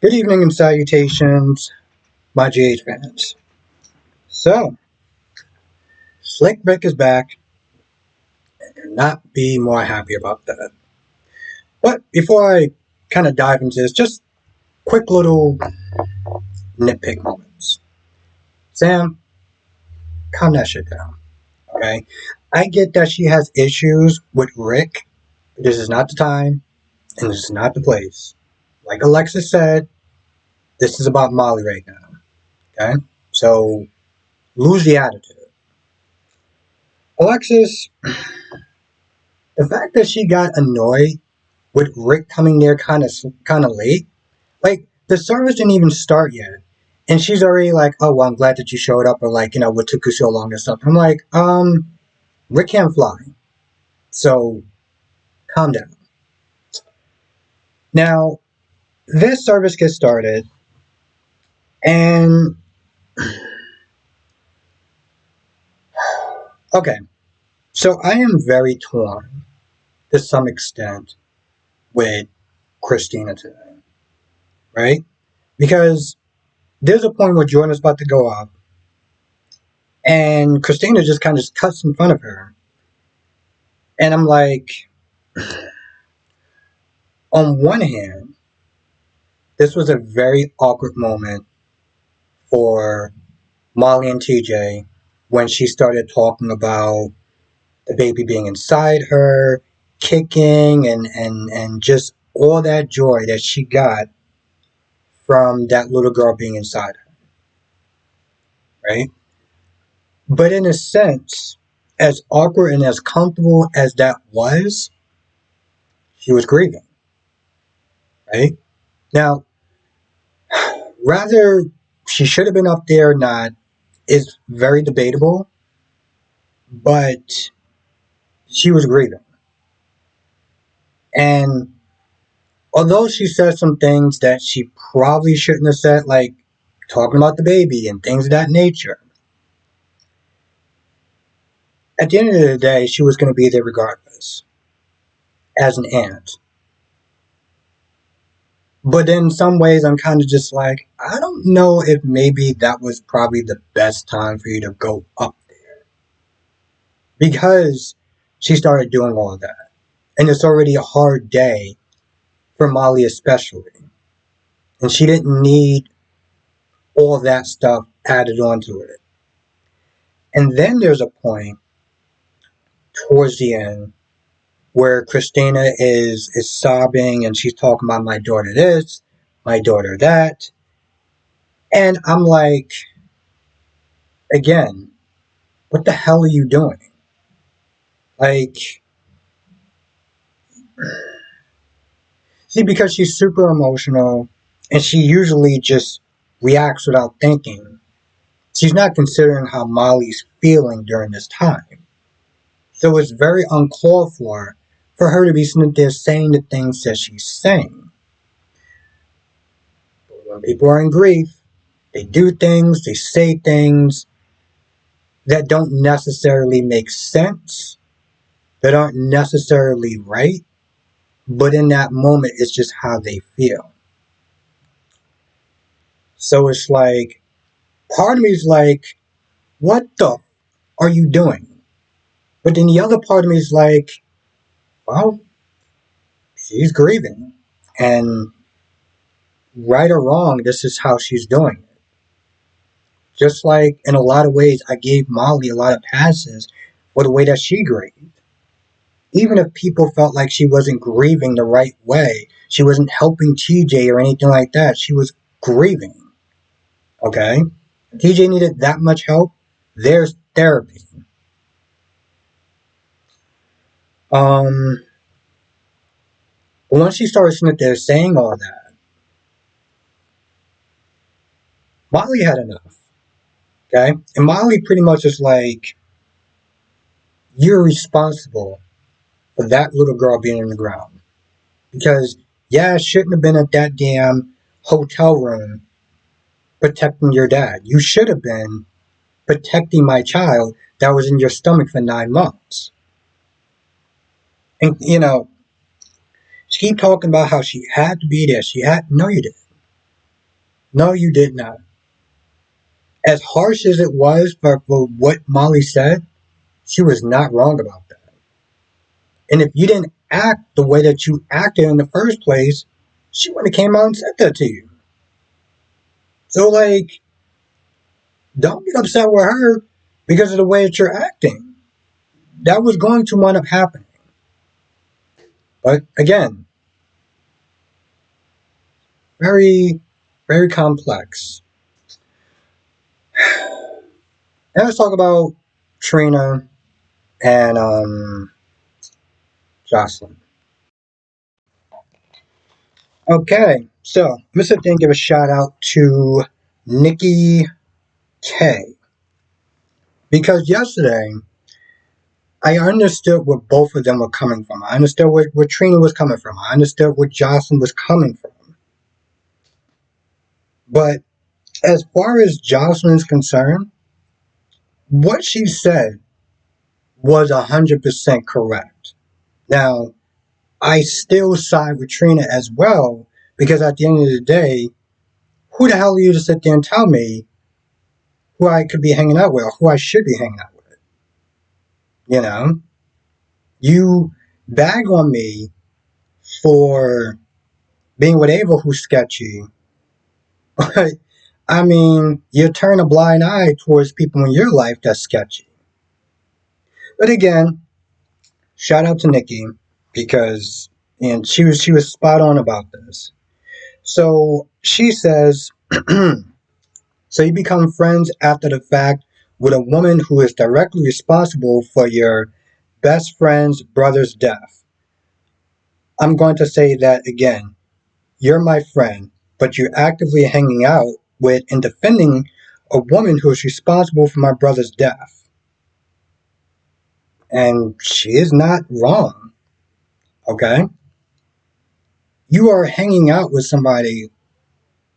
Good evening and salutations, my GH fans. So, Slick Rick is back, and could not be more happy about that. But before I kind of dive into this, just quick little nitpick moments. Sam, calm that shit down, okay? I get that she has issues with Rick, but this is not the time, and this is not the place. Like Alexis said, this is about Molly right now, okay? So, lose the attitude. Alexis, the fact that she got annoyed with Rick coming there kind of late. Like the service didn't even start yet, and she's already like, "Oh, well, I'm glad that you showed up," or like, "What took you so long and stuff." I'm like, Rick can't fly, so calm down. Now this service gets started, and okay, so I am very torn to some extent with Christina today, right? Because there's a point where Jordan's about to go up, and Christina just kind of cuts in front of her. And I'm like, on one hand, this was a very awkward moment for Molly and TJ when she started talking about the baby being inside her, kicking, and just all that joy that she got from that little girl being inside her, right? But in a sense, as awkward and as comfortable as that was, she was grieving, right? Now, rather she should have been up there or not is very debatable, but she was grieving. And although she said some things that she probably shouldn't have said, like talking about the baby and things of that nature, at the end of the day, she was going to be there regardless as an aunt. But in some ways, I'm kind of just like, I don't know if maybe that was probably the best time for you to go up there because she started doing all of that. And it's already a hard day for Molly, especially. And she didn't need all that stuff added onto it. And then there's a point towards the end where Christina is sobbing and she's talking about my daughter this, my daughter that. And I'm like, again, what the hell are you doing? Like, see, because she's super emotional and she usually just reacts without thinking. She's not considering how Molly's feeling during this time. So it's very uncalled for her to be sitting there saying the things that she's saying. But when people are in grief, they do things, they say things that don't necessarily make sense, that aren't necessarily right, but in that moment, it's just how they feel. So it's like, part of me is like, what the are you doing? But then the other part of me is like, well, she's grieving. And right or wrong, this is how she's doing it. Just like in a lot of ways, I gave Molly a lot of passes for the way that she grieved. Even if people felt like she wasn't grieving the right way, she wasn't helping TJ or anything like that, she was grieving. Okay? If TJ needed that much help, there's therapy. Once she started sitting there saying all that, Molly had enough. Okay? And Molly pretty much is like, you're responsible for that little girl being in the ground. Because, yeah, it shouldn't have been at that damn hotel room protecting your dad. You should have been protecting my child that was in your stomach for 9 months. And, she keep talking about how she had to be there. No, you didn't. No, you did not. As harsh as it was for what Molly said, she was not wrong about that. And if you didn't act the way that you acted in the first place, she wouldn't have came out and said that to you. So, like, don't get upset with her because of the way that you're acting. That was going to wind up happening. But again, very, very complex. Now let's talk about Trina and Josslyn. Okay, so I'm gonna sit there and give a shout out to Nikki K because yesterday I understood where both of them were coming from. I understood where Trina was coming from. I understood where Josslyn was coming from. But as far as Josslyn's concerned, what she said was 100% correct. Now, I still side with Trina as well because at the end of the day, who the hell are you to sit there and tell me who I could be hanging out with or who I should be hanging out with? You know, you bag on me for being with Ava, who's sketchy, but I mean, you turn a blind eye towards people in your life that's sketchy. But again, shout out to Nikki because and she was spot on about this. So she says, so you become friends after the fact with a woman who is directly responsible for your best friend's brother's death. I'm going to say that again. You're my friend, but you're actively hanging out with and defending a woman who is responsible for my brother's death. And she is not wrong, okay? You are hanging out with somebody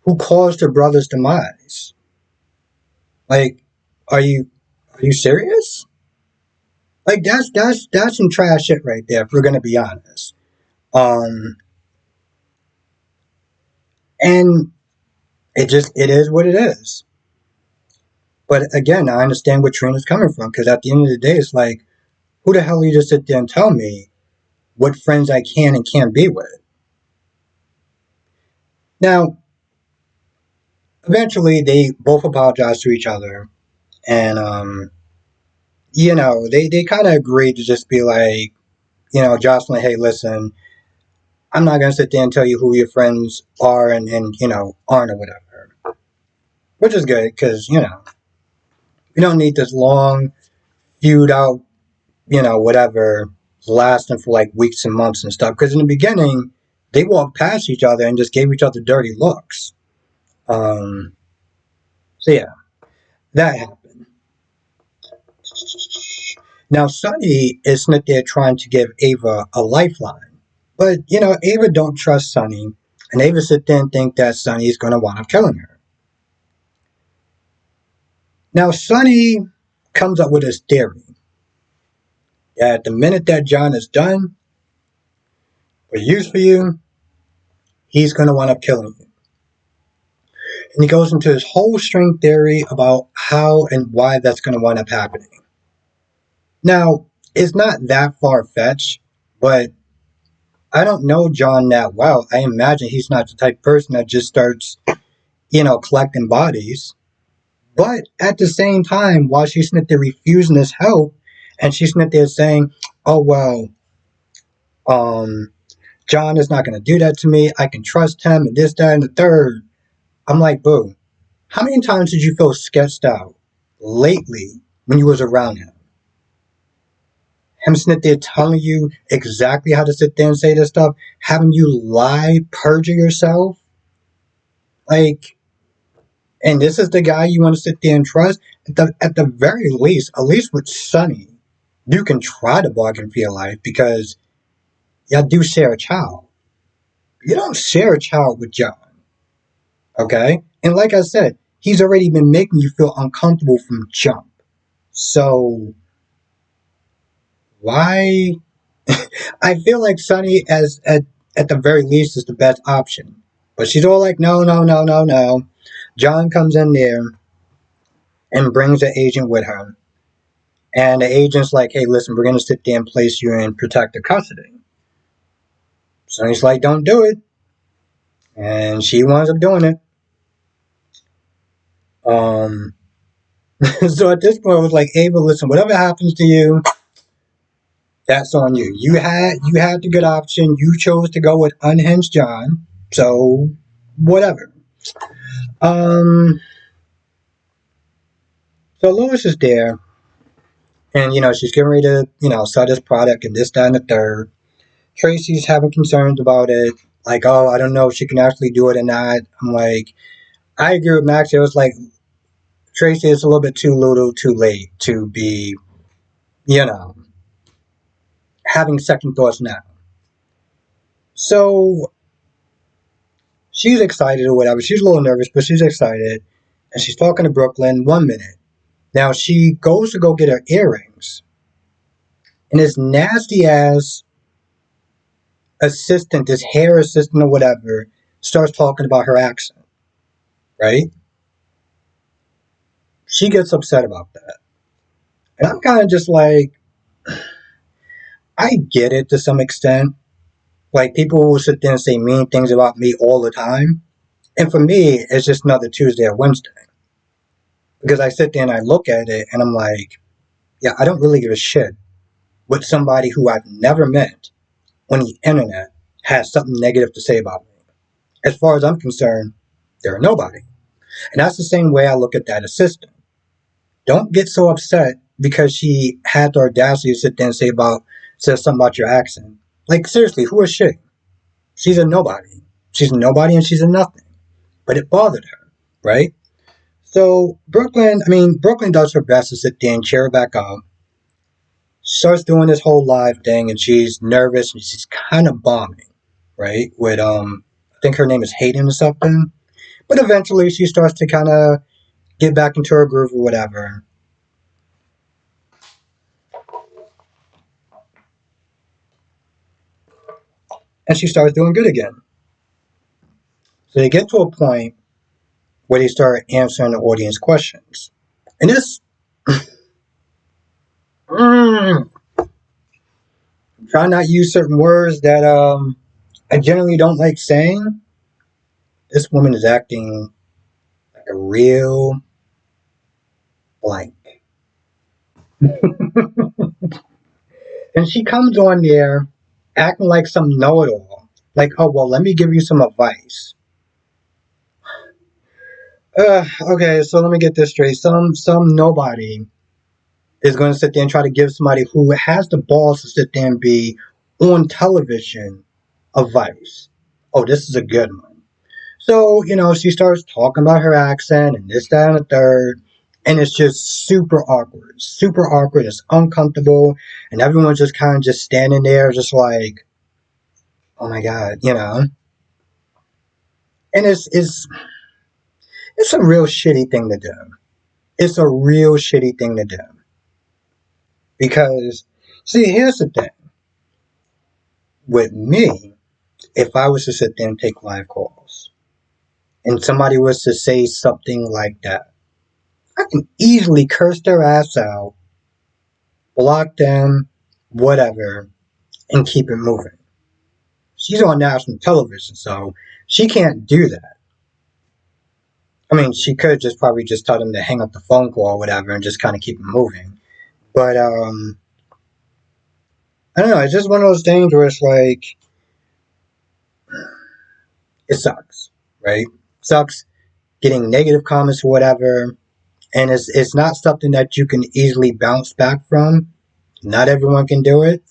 who caused her brother's demise. Like, are you serious? Like that's some trash shit right there, if we're gonna be honest. Um and it is what it is. But again, I understand where Trina's coming from, because at the end of the day it's like, who the hell are you to sit there and tell me what friends I can and can't be with? Now, eventually they both apologize to each other and they kind of agreed to just be like, Jocelyn, hey, listen, I'm not gonna sit there and tell you who your friends are and aren't or whatever. Which is good because, we don't need this long feud out, whatever, lasting for like weeks and months and stuff. Because in the beginning, they walked past each other and just gave each other dirty looks. Um, so yeah, that happened. Now Sunny is sitting there trying to give Ava a lifeline, but Ava don't trust Sunny, and Ava sit there and think that Sunny is going to wind up killing her. Now Sunny comes up with this theory that the minute that John is done with use for you, he's going to wind up killing you. And he goes into this whole string theory about how and why that's going to wind up happening. Now, it's not that far fetched, but I don't know John that well. I imagine he's not the type of person that just starts, collecting bodies. But at the same time, while she's sitting there refusing his help, and she's sitting there saying, "Oh well, um, John is not going to do that to me. I can trust him, and this, that, and the third." I'm like, boo. How many times did you feel sketched out lately when you was around him? Him sitting there telling you exactly how to sit there and say this stuff, having you lie, perjure yourself, like, and this is the guy you want to sit there and trust. At the very least, at least with Sonny, you can try to bargain for your life because y'all do share a child. You don't share a child with John, okay? And like I said, he's already been making you feel uncomfortable from jump. So why? I feel like Sunny at the very least is the best option. But she's all like, no, no, no, no, no. John comes in there and brings an agent with her. And the agent's like, hey, listen, we're going to sit there and place you in protective custody. So he's like, don't do it. And she winds up doing it. So at this point, it was like, Ava, listen, whatever happens to you, that's on you. You had the good option. You chose to go with unhinged John. So whatever. Um, so Lois is there, and she's getting ready to sell this product and this, that, and the third. Tracy's having concerns about it, like, oh, I don't know if she can actually do it or not. I'm like, I agree with Max. It was like, Tracy, is a little bit too little, too late to be, you know, having second thoughts now. So she's excited or whatever. She's a little nervous, but she's excited, and she's talking to Brooklyn 1 minute. Now she goes to go get her earrings, and this nasty ass assistant, this hair assistant or whatever, starts talking about her accent, right? She gets upset about that. And I'm kind of just like, I get it to some extent. Like, people will sit there and say mean things about me all the time. And for me, it's just another Tuesday or Wednesday. Because I sit there and I look at it and I'm like, yeah, I don't really give a shit what somebody who I've never met on the internet has something negative to say about me. As far as I'm concerned, they're nobody. And that's the same way I look at that assistant. Don't get so upset because she had the audacity to sit there and say something about your accent. Like, seriously, who is she? She's a nobody. She's a nobody and she's a nothing. But it bothered her, right? So Brooklyn does her best to sit there and cheer her back up. Starts doing this whole live thing and she's nervous and she's kind of bombing, right? With I think her name is Hayden or something. But eventually she starts to kind of get back into her groove or whatever. And she starts doing good again. So they get to a point where they start answering the audience questions. And this, try not to use certain words that I generally don't like saying. This woman is acting like a real blank. And she comes on there acting like some know-it-all. Like, oh, well, let me give you some advice. Okay, so let me get this straight. Some nobody is going to sit there and try to give somebody who has the balls to sit there and be on television advice. Oh, this is a good one. So, she starts talking about her accent and this, that, and the third. And it's just super awkward. Super awkward. It's uncomfortable. And everyone's just kind of just standing there, just like, oh my God. And it's a real shitty thing to do. It's a real shitty thing to do. Because, see, here's the thing. With me, if I was to sit there and take live calls, and somebody was to say something like that, I can easily curse their ass out, block them, whatever, and keep it moving. She's on national television, so she can't do that. I mean, she could just probably just tell them to hang up the phone call or whatever and just kind of keep it moving. But, I don't know, it's just one of those things where it's like, it sucks, right? Sucks getting negative comments or whatever, and it's not something that you can easily bounce back from. Not everyone can do it.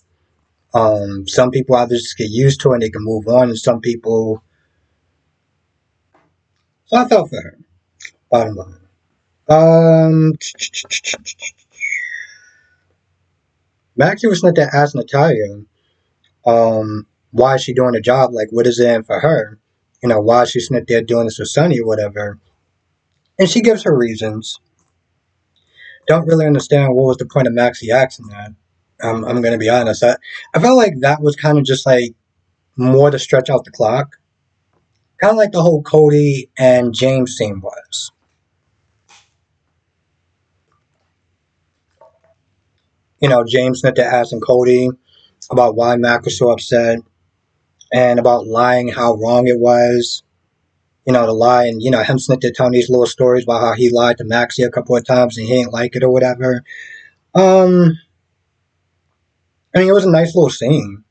Some people either just get used to it and they can move on, and some people. So I felt for her. Bottom line. Maxie was not there asking Natalia, why is she doing the job? Like, what is it in for her? Why is she sitting there doing this with Sonny or whatever? And she gives her reasons. Don't really understand what was the point of Maxie asking that. I'm going to be honest. I felt like that was kind of just like more to stretch out the clock. Kind of like the whole Cody and James scene was. James Smith asking Cody about why Mac was so upset and about lying, how wrong it was. The lie, and him Smith telling these little stories about how he lied to Maxie a couple of times and he didn't like it or whatever. Um, it was a nice little scene.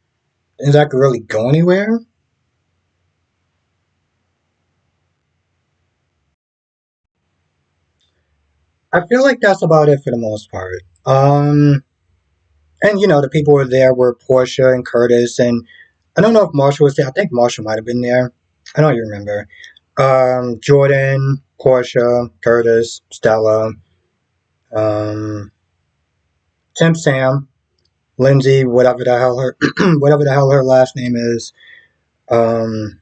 Is that could really go anywhere? I feel like that's about it for the most part. And the people were there were Portia and Curtis, and I don't know if Marshall was there. I think Marshall might have been there. I don't even remember. Jordan, Portia, Curtis, Stella, um, Tim, Sam, Lindsay, whatever the hell her, whatever the hell her last name is. Um,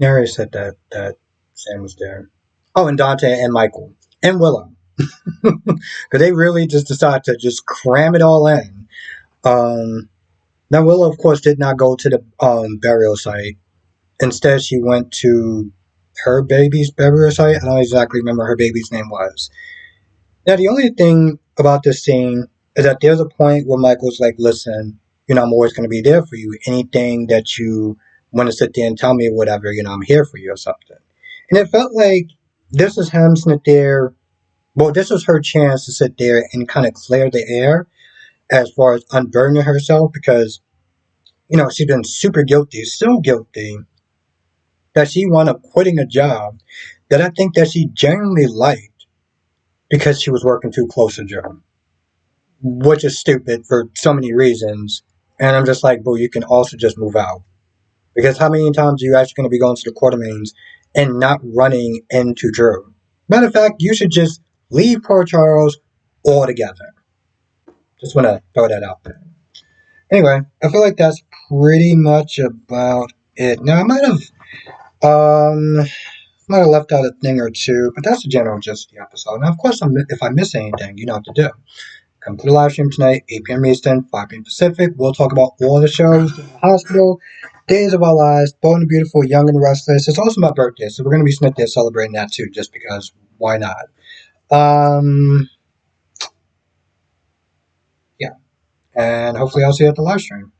I already said that Sam was there. Oh, and Dante and Michael and Willow, because they really just decided to just cram it all in. Um, Now Willow, of course, did not go to the burial site. Instead, she went to her baby's burial site. I don't exactly remember her baby's name was. Now, the only thing about this scene is that there's a point where Michael's like, listen, I'm always going to be there for you. Anything that you want to sit there and tell me, whatever, I'm here for you or something. And it felt like this is him sitting there. Well, this was her chance to sit there and kind of clear the air as far as unburdening herself because, she's been super guilty, so guilty that she wound up quitting a job that I think that she genuinely liked because she was working too close to Joe, which is stupid for so many reasons. And I'm just like, boo, you can also just move out. Because how many times are you actually going to be going to the Quartermains and not running into Drew? Matter of fact, you should just leave Port Charles altogether. Just want to throw that out there. Anyway, I feel like that's pretty much about it. Now, um, might have left out a thing or two, but that's the general gist of the episode. Now, of course, if I miss anything, you know what to do. Come to the live stream tonight, 8 p.m. Eastern, 5 p.m. Pacific. We'll talk about all the shows, the hospital, Days of Our Lives, Bold and Beautiful, Young and Restless. It's also my birthday, so we're going to be sitting there celebrating that too, just because. Why not? Um, yeah. And hopefully I'll see you at the live stream.